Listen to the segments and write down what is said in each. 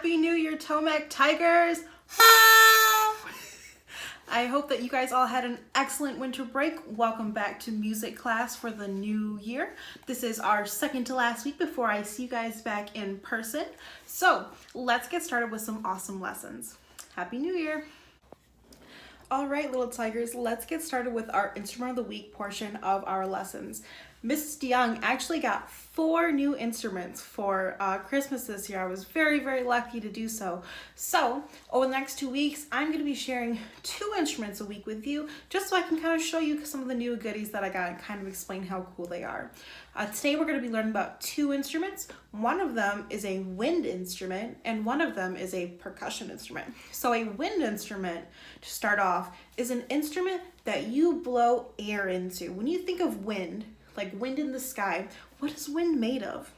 Happy New Year, Tomac Tigers! I hope that you guys all had an excellent winter break. Welcome back to music class for the new year. This is our second to last week before I see you guys back in person. So let's get started with some awesome lessons. Happy New Year! All right, little tigers, let's get started with our instrument of the week portion of our lessons. Mrs. DeYoung actually got 4 new instruments for Christmas this year. I was very, very lucky to do so. So over the next 2 weeks, I'm going to be sharing 2 instruments a week with you, just so I can kind of show you some of the new goodies that I got and kind of explain how cool they are. Today we're going to be learning about 2 instruments. One of them is a wind instrument and one of them is a percussion instrument. So a wind instrument, to start off, is an instrument that you blow air into. When you think of wind, like wind in the sky, what is wind made of?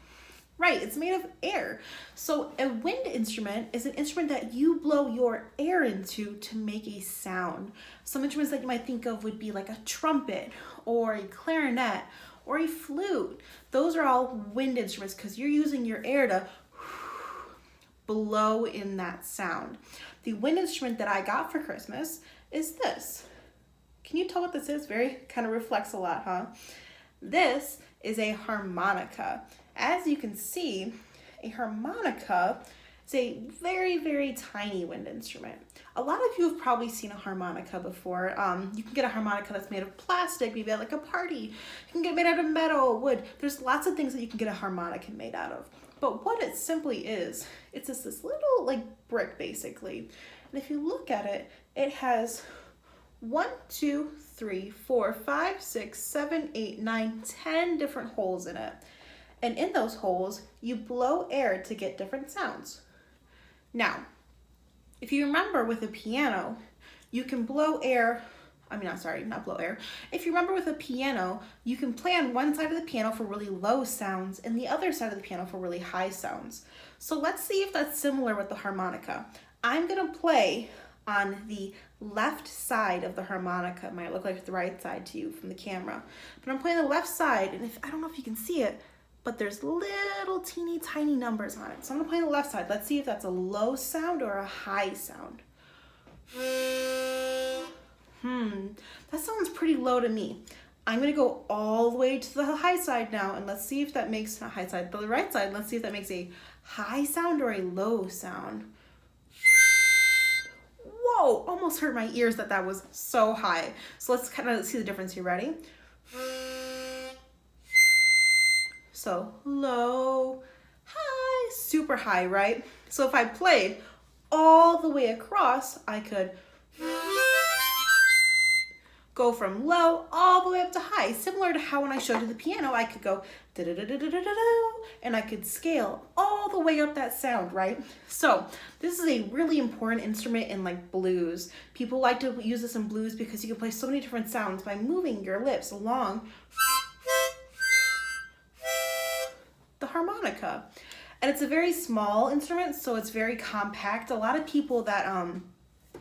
Right, it's made of air. So a wind instrument is an instrument that you blow your air into to make a sound. Some instruments that you might think of would be like a trumpet or a clarinet or a flute. Those are all wind instruments because you're using your air to blow in that sound. The wind instrument that I got for Christmas is this. Can you tell what this is? Very kind of reflects a lot, huh? This is a harmonica. As you can see, a harmonica is a very, very tiny wind instrument. A lot of you have probably seen a harmonica before. You can get a harmonica that's made of plastic, maybe at like a party. You can get it made out of metal, wood. There's lots of things that you can get a harmonica made out of. But what it simply is, it's just this little like brick basically. And if you look at it, it has 1, 2, 3, 4, 5, 6, 7, 8, 9, 10 different holes in it. And in those holes, you blow air to get different sounds. Now, if you remember with a piano, you can blow air, not blow air. If you remember with a piano, you can play on one side of the piano for really low sounds and the other side of the piano for really high sounds. So let's see if that's similar with the harmonica. I'm gonna play on the left side of the harmonica. It might look like the right side to you from the camera, but I'm playing the left side, and I don't know if you can see it, but there's little teeny tiny numbers on it. So I'm gonna play on the left side. Let's see if that's a low sound or a high sound. That sounds pretty low to me. I'm gonna go all the way to the high side now, and let's see if that makes a high side, but the right side, let's see if that makes a high sound or a low sound. Whoa, almost hurt my ears that was so high. So let's kind of see the difference here. Ready? So low, high, super high, right? So if I played all the way across, I could go from low all the way up to high. Similar to how when I showed you the piano, I could go da-da-da-da-da-da-da, and I could scale all the way up that sound, right? So this is a really important instrument in like blues. People like to use this in blues because you can play so many different sounds by moving your lips along the harmonica. And it's a very small instrument, so it's very compact. A lot of people that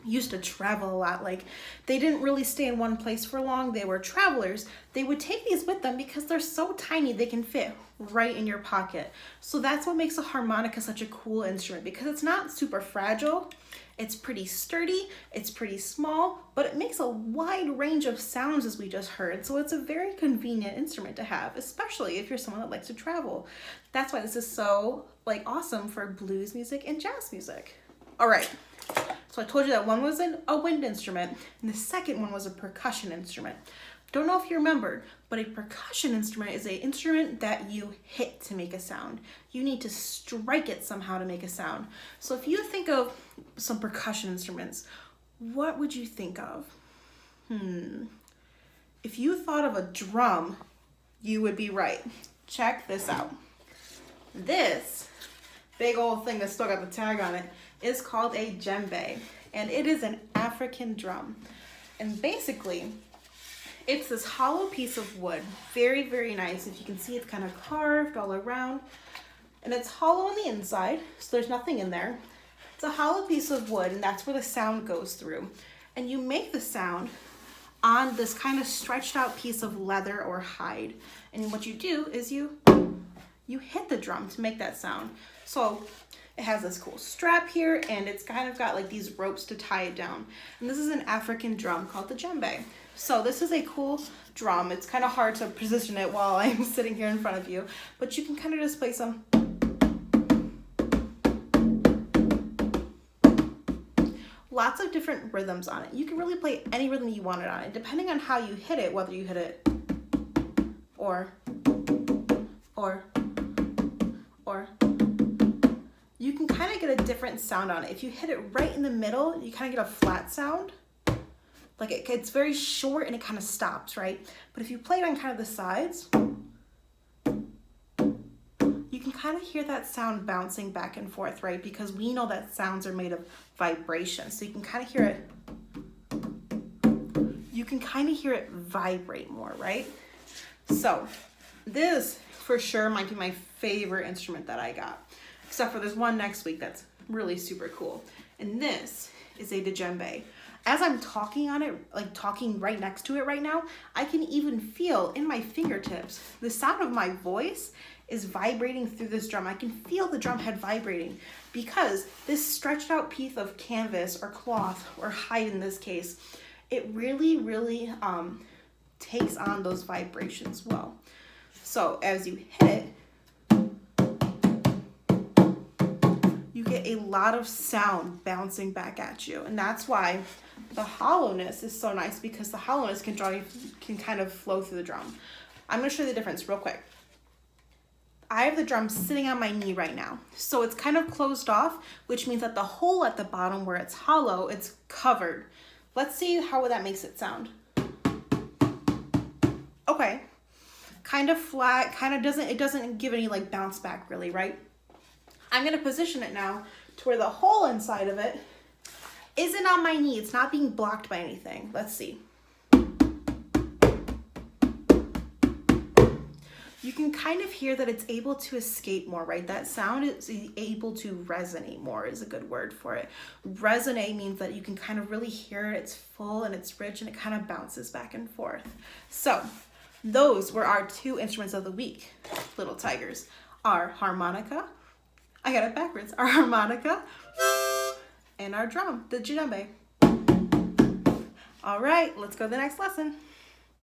used to travel a lot, like they didn't really stay in one place for long, they were travelers, they would take these with them because they're so tiny they can fit right in your pocket. So that's what makes a harmonica such a cool instrument, because it's not super fragile, it's pretty sturdy, it's pretty small, but it makes a wide range of sounds as we just heard. So it's a very convenient instrument to have, especially if you're someone that likes to travel. That's why this is so like awesome for blues music and jazz music. All right. So I told you that one was a wind instrument and the second one was a percussion instrument. Don't know if you remembered, but a percussion instrument is an instrument that you hit to make a sound. You need to strike it somehow to make a sound. So if you think of some percussion instruments, what would you think of? If you thought of a drum, you would be right. Check this out. This big old thing that's still got the tag on it is called a djembe, and it is an African drum. And basically, it's this hollow piece of wood, very, very nice. If you can see, it's kind of carved all around, and it's hollow on the inside, so there's nothing in there. It's a hollow piece of wood, and that's where the sound goes through. And you make the sound on this kind of stretched out piece of leather or hide. And what you do is you hit the drum to make that sound. So It has this cool strap here, and it's kind of got like these ropes to tie it down. And this is an African drum called the djembe. So this is a cool drum. It's kind of hard to position it while I'm sitting here in front of you, but you can kind of just play some. Lots of different rhythms on it. You can really play any rhythm you want it on it, depending on how you hit it, whether you hit it or. You can kind of get a different sound on it. If you hit it right in the middle, you kind of get a flat sound. Like it's very short and it kind of stops, right? But if you play it on kind of the sides, you can kind of hear that sound bouncing back and forth, right? Because we know that sounds are made of vibration. So you can kind of hear it. You can kind of hear it vibrate more, right? So this for sure might be my favorite instrument that I got. Except for there's one next week that's really super cool. And this is a DJembe. As I'm talking on it, like talking right next to it right now, I can even feel in my fingertips, the sound of my voice is vibrating through this drum. I can feel the drum head vibrating because this stretched out piece of canvas or cloth or hide in this case, it really takes on those vibrations well. So as you hit it, you get a lot of sound bouncing back at you. And that's why the hollowness is so nice, because the hollowness can kind of flow through the drum. I'm gonna show you the difference real quick. I have the drum sitting on my knee right now. So it's kind of closed off, which means that the hole at the bottom where it's hollow, it's covered. Let's see how that makes it sound. Okay, kind of flat, it doesn't give any like bounce back really, right? I'm gonna position it now to where the hole inside of it isn't on my knee. It's not being blocked by anything. Let's see. You can kind of hear that it's able to escape more, right? That sound is able to resonate more is a good word for it. Resonate means that you can kind of really hear it. It's full and it's rich and it kind of bounces back and forth. So those were our 2 instruments of the week, little tigers. Our harmonica, I got it backwards, our harmonica and our drum, the djembe. All right, let's go to the next lesson.